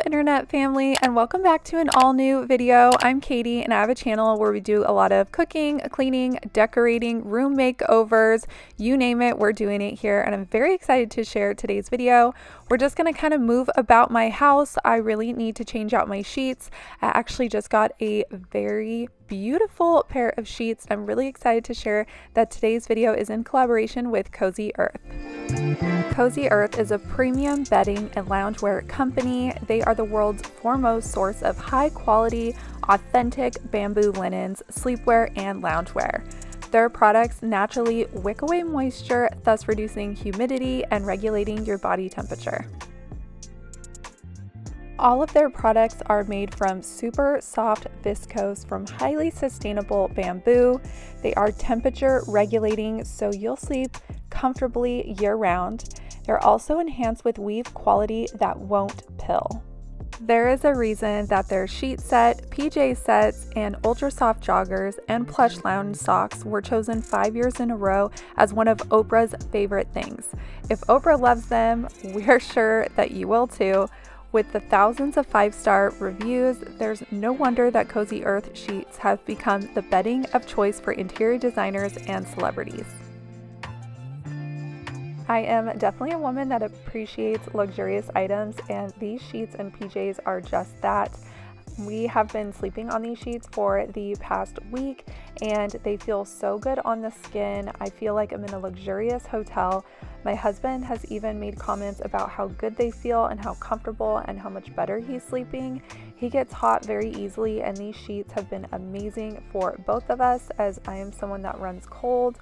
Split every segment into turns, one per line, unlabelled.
internet family, and welcome back to an all new video. I'm Katie and I have a channel where we do a lot of cooking, cleaning, decorating, room makeovers, you name it, we're doing it here, and I'm very excited to share today's video. We're just going to kind of move about my house. I really need to change out my sheets. I actually just got a very beautiful pair of sheets. I'm really excited to share that today's video is in collaboration with Cozy Earth. Cozy Earth is a premium bedding and loungewear company. They are the world's foremost source of high quality, authentic bamboo linens, sleepwear, and loungewear. Their products naturally wick away moisture, thus reducing humidity and regulating your body temperature. All of their products are made from super soft viscose from highly sustainable bamboo. They are temperature regulating, so you'll sleep comfortably year-round. They're also enhanced with weave quality that won't pill. There is a reason that their sheet set, PJ sets, and ultra soft joggers and plush lounge socks were chosen 5 years in a row as one of Oprah's favorite things. If Oprah loves them, we're sure that you will too. With the thousands of 5-star reviews, there's no wonder that Cozy Earth sheets have become the bedding of choice for interior designers and celebrities. I am definitely a woman that appreciates luxurious items, and these sheets and PJs are just that. We have been sleeping on these sheets for the past week and they feel so good on the skin. I feel like I'm in a luxurious hotel. My husband has even made comments about how good they feel and how comfortable and how much better he's sleeping. He gets hot very easily, and these sheets have been amazing for both of us as I am someone that runs cold.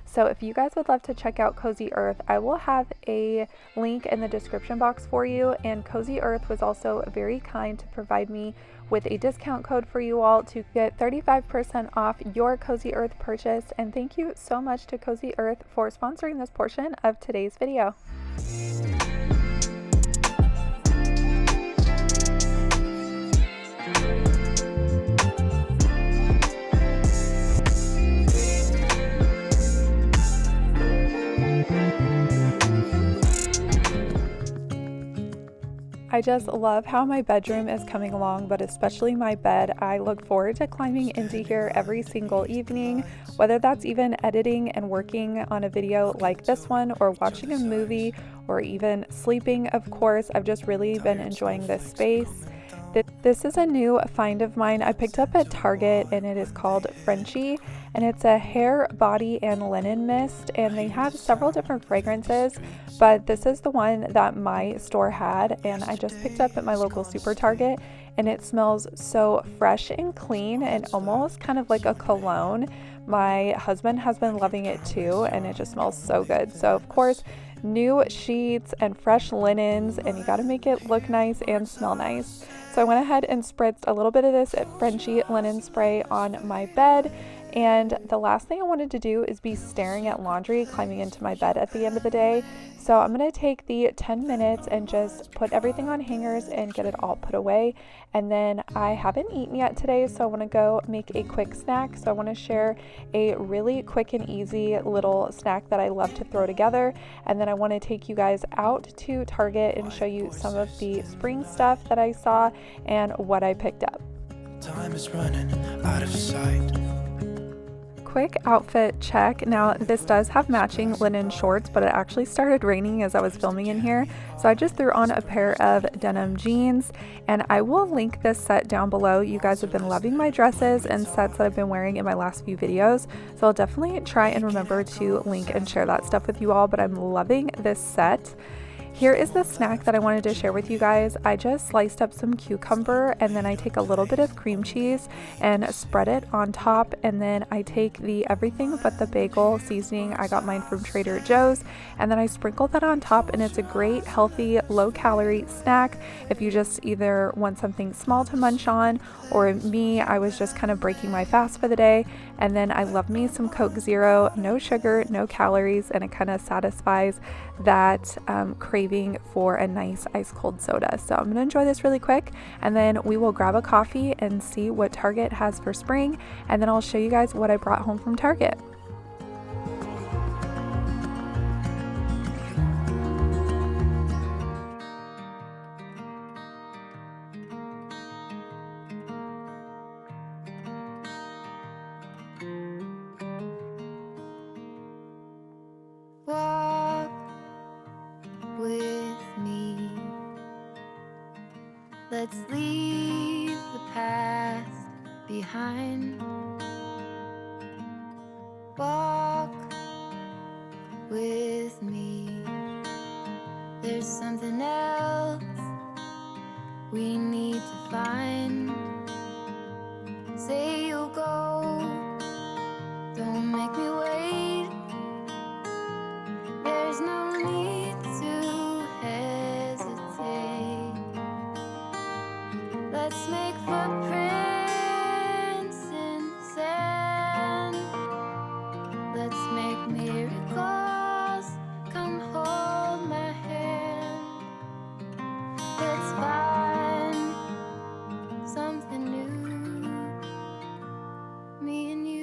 So if you guys would love to check out Cozy Earth, I will have a link in the description box for you. And Cozy Earth was also very kind to provide me with a discount code for you all to get 35% off your Cozy Earth purchase. And thank you so much to Cozy Earth for sponsoring this portion of today's video. I just love how my bedroom is coming along, but especially my bed. I look forward to climbing into here every single evening, whether that's even editing and working on a video like this one, or watching a movie, or even sleeping, of course. I've just really been enjoying this space. This is a new find of mine I picked up at Target, and it is called Frenchie, and it's a hair, body, and linen mist, and they have several different fragrances, but this is the one that my store had, and I just picked up at my local super Target, and it smells so fresh and clean and almost kind of like a cologne. My husband has been loving it too, and it just smells so good. So of course, new sheets and fresh linens, and you got to make it look nice and smell nice. So I went ahead and spritzed a little bit of this Frenchie linen spray on my bed, and the last thing I wanted to do is be staring at laundry climbing into my bed at the end of the day. So I'm going to take the 10 minutes and just put everything on hangers and get it all put away. And then I haven't eaten yet today, so I want to go make a quick snack. So I want to share a really quick and easy little snack that I love to throw together. And then I want to take you guys out to Target and show you some of the spring stuff that I saw and what I picked up. Time is running out of sight. Quick outfit check. Now this does have matching linen shorts, but it actually started raining as I was filming in here, so I just threw on a pair of denim jeans, and I will link this set down below. You guys have been loving my dresses and sets that I've been wearing in my last few videos, so I'll definitely try and remember to link and share that stuff with you all, but I'm loving this set. Here is the snack that I wanted to share with you guys. I just sliced up some cucumber, and then I take a little bit of cream cheese and spread it on top, and then I take the everything but the bagel seasoning. I got mine from Trader Joe's, and then I sprinkle that on top, and it's a great, healthy, low-calorie snack if you just either want something small to munch on, or me, I was just kind of breaking my fast for the day. And then I love me some Coke Zero, no sugar, no calories, and it kind of satisfies that craving for a nice ice cold soda. So I'm gonna enjoy this really quick, and then we will grab a coffee and see what Target has for spring, and then I'll show you guys what I brought home from Target.
Let's leave the past behind. Walk with me. There's something else we need to find. Say you'll go, don't make me wait. There's no need to hesitate. Let's make footprints in the sand. Let's make miracles. Come hold my hand. Let's find something new, me and you.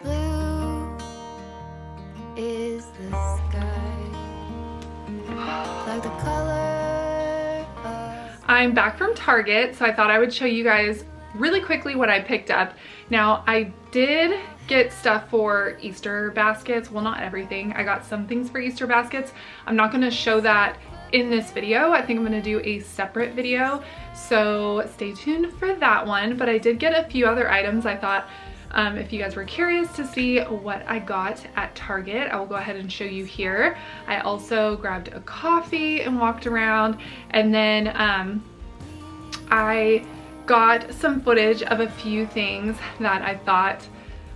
Blue is the sky, like the color of...
I'm back from Target, so I thought I would show you guys really quickly what I picked up. Now, I did get stuff for Easter baskets. Well, not everything. I got some things for Easter baskets. I'm not going to show that in this video. I think I'm going to do a separate video, so stay tuned for that one. But I did get a few other items. I thought if you guys were curious to see what I got at Target, I will go ahead and show you here. I also grabbed a coffee and walked around, and then I got some footage of a few things that I thought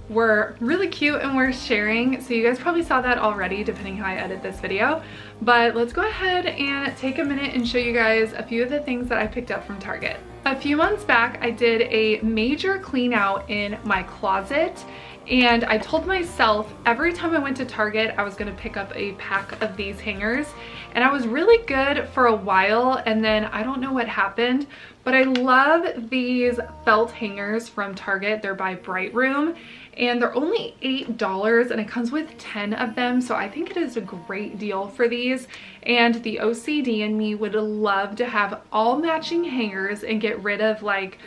were really cute and worth sharing. So you guys probably saw that already depending how I edit this video, but let's go ahead and take a minute and show you guys a few of the things that I picked up from Target. A few months back, I did a major clean out in my closet, and I told myself every time I went to Target, I was gonna pick up a pack of these hangers, and I was really good for a while, and then I don't know what happened, but I love these felt hangers from Target. They're by Bright Room, and they're only $8, and it comes with 10 of them, so I think it is a great deal for these. And the OCD in me would love to have all matching hangers and get rid of like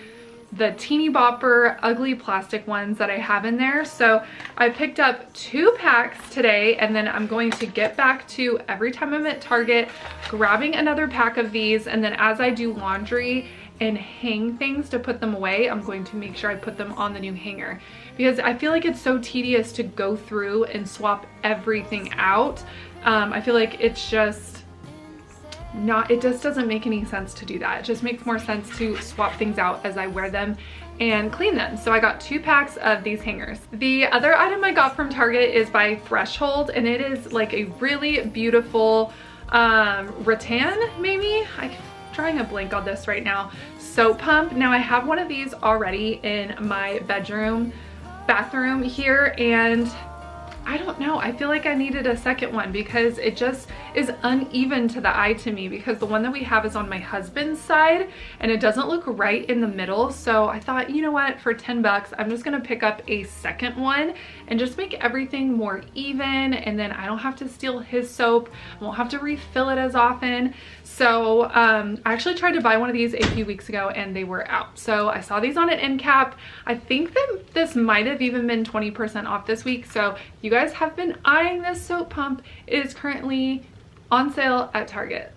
the teeny bopper ugly plastic ones that I have in there. So I picked up 2 packs today, and then I'm going to get back to, every time I'm at Target, grabbing another pack of these, and then as I do laundry and hang things to put them away, I'm going to make sure I put them on the new hanger, because I feel like it's so tedious to go through and swap everything out. I feel like it's just not, it just doesn't make any sense to do that. It just makes more sense to swap things out as I wear them and clean them. So I got 2 packs of these hangers. The other item I got from Target is by Threshold, and it is like a really beautiful rattan, maybe? I'm drawing a blank on this right now. Soap pump. Now I have one of these already in my bathroom here, and I don't know, I feel like I needed a second one because it just is uneven to the eye to me, because the one that we have is on my husband's side and it doesn't look right in the middle. So I thought, you know what, for 10 bucks, I'm just gonna pick up a second one and just make everything more even, and then I don't have to steal his soap, I won't have to refill it as often. So I actually tried to buy one of these a few weeks ago and they were out. So I saw these on an end cap. I think that this might have even been 20% off this week. So you guys have been eyeing this soap pump. It is currently on sale at Target.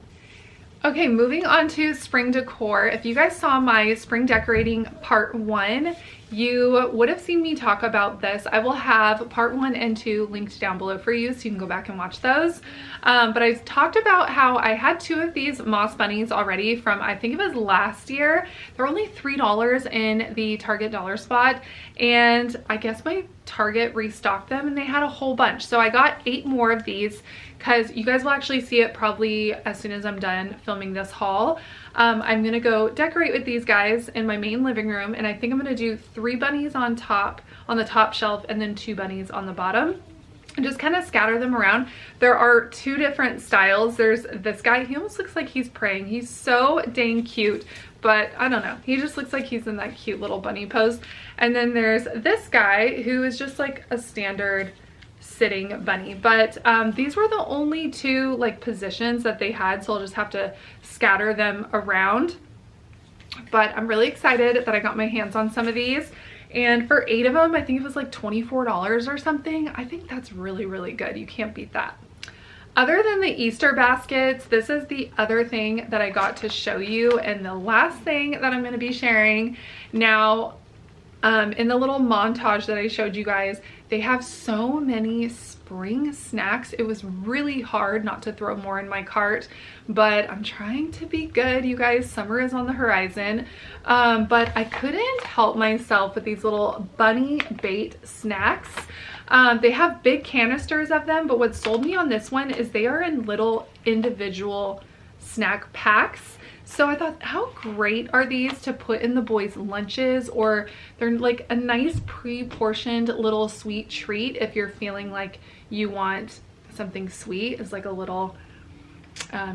Okay, moving on to spring decor. If you guys saw my spring decorating part 1, you would have seen me talk about this. I will have part 1 and 2 linked down below for you, so you can go back and watch those. But I talked about how I had 2 of these moss bunnies already from, I think it was last year. They're only $3 in the Target dollar spot, and I guess my Target restocked them and they had a whole bunch. So I got 8 more of these, because you guys will actually see it probably as soon as I'm done filming this haul. I'm gonna go decorate with these guys in my main living room, and I think I'm gonna do 3 bunnies on the top shelf, and then 2 bunnies on the bottom, and just kind of scatter them around. There are 2 different styles. There's this guy, he almost looks like he's praying. He's so dang cute, but I don't know, he just looks like he's in that cute little bunny pose. And then there's this guy who is just like a standard sitting bunny, but these were the only 2 like positions that they had, so I'll just have to scatter them around. But I'm really excited that I got my hands on some of these. And for 8 of them, I think it was like $24 or something. I think that's really, really good. You can't beat that. Other than the Easter baskets, this is the other thing that I got to show you, and the last thing that I'm going to be sharing. Now, in the little montage that I showed you guys, they have so many spring snacks. It was really hard not to throw more in my cart, but I'm trying to be good, you guys. Summer is on the horizon, but I couldn't help myself with these little bunny bait snacks. They have big canisters of them, but what sold me on this one is they are in little individual snack packs. So I thought, how great are these to put in the boys' lunches, or they're like a nice pre-portioned little sweet treat if you're feeling like you want something sweet as like a little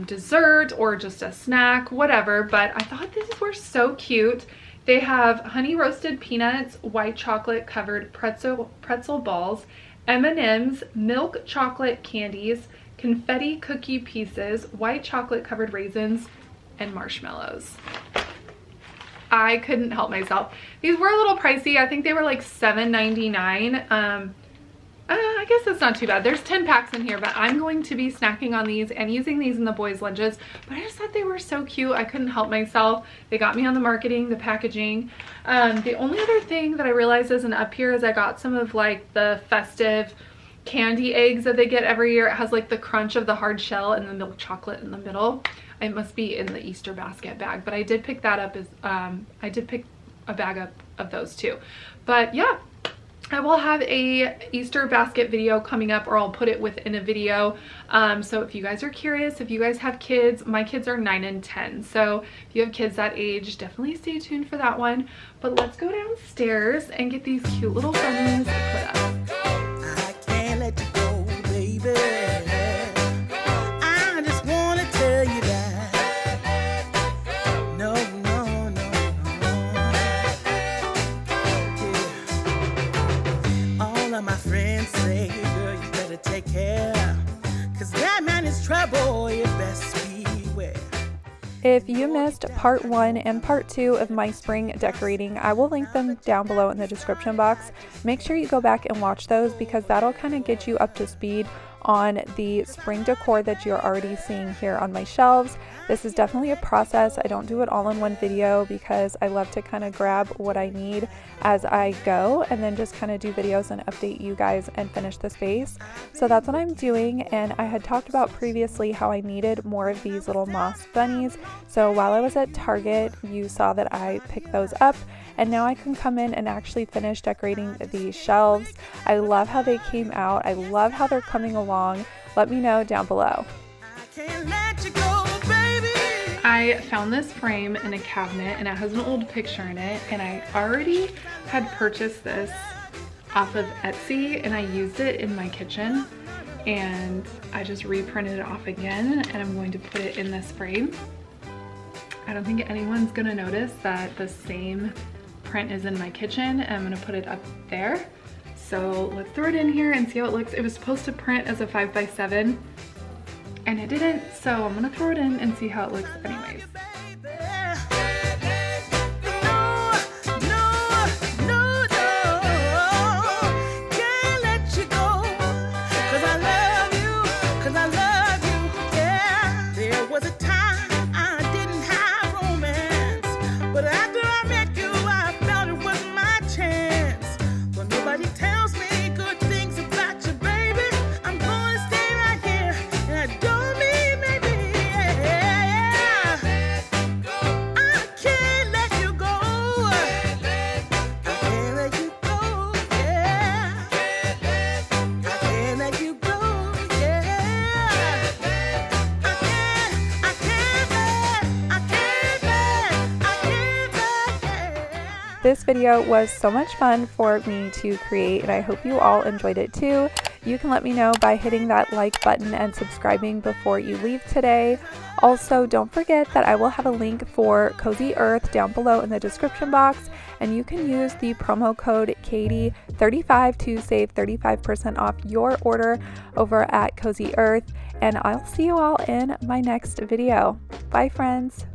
dessert or just a snack, whatever. But I thought these were so cute. They have honey roasted peanuts, white chocolate covered pretzel balls, M&Ms, milk chocolate candies, confetti cookie pieces, white chocolate covered raisins, and marshmallows. I couldn't help myself. These were a little pricey. I think they were like $7.99. I guess that's not too bad. There's 10 packs in here, but I'm going to be snacking on these and using these in the boys' lunches. But I just thought they were so cute. I couldn't help myself. They got me on the marketing, the packaging. The only other thing that I realized isn't up here is I got some of like the festive candy eggs that they get every year. It has like the crunch of the hard shell and the milk chocolate in the middle. It must be in the Easter basket bag, but I did pick that up as I did pick a bag up of those too. But yeah, I will have a Easter basket video coming up, or I'll put it within a video. So if you guys are curious, if you guys have kids, my kids are 9 and 10. So if you have kids that age, definitely stay tuned for that one. But let's go downstairs and get these cute little bunnies put up.
I can't let you go, baby. I just want to tell you that. No, no, no, no. Yeah. All of my friends say, girl, you better take care. 'Cause that man is trouble, you best beware.
If you missed part 1 and part 2 of my spring decorating, I will link them down below in the description box. Make sure you go back and watch those, because that'll kind of get you up to speed on the spring decor that you're already seeing here on my shelves. This is definitely a process. I don't do it all in one video because I love to kind of grab what I need as I go and then just kind of do videos and update you guys and finish the space. So that's what I'm doing, and I had talked about previously how I needed more of these little moss bunnies. So while I was at Target, you saw that I picked those up, and now I can come in and actually finish decorating these shelves. I love how they came out. I love how they're coming along. Let me know down below.
I can't let you go, baby.
I found this frame in a cabinet and it has an old picture in it, and I already had purchased this off of Etsy and I used it in my kitchen, and I just reprinted it off again and I'm going to put it in this frame. I don't think anyone's gonna notice that the same print is in my kitchen, and I'm gonna put it up there. So let's throw it in here and see how it looks. It was supposed to print as a 5x7 and it didn't, so I'm gonna throw it in and see how it looks anyways. This video was so much fun for me to create, and I hope you all enjoyed it too. You can let me know by hitting that like button and subscribing before you leave today. Also, don't forget that I will have a link for Cozy Earth down below in the description box, and you can use the promo code Katie35 to save 35% off your order over at Cozy Earth, and I'll see you all in my next video. Bye, friends.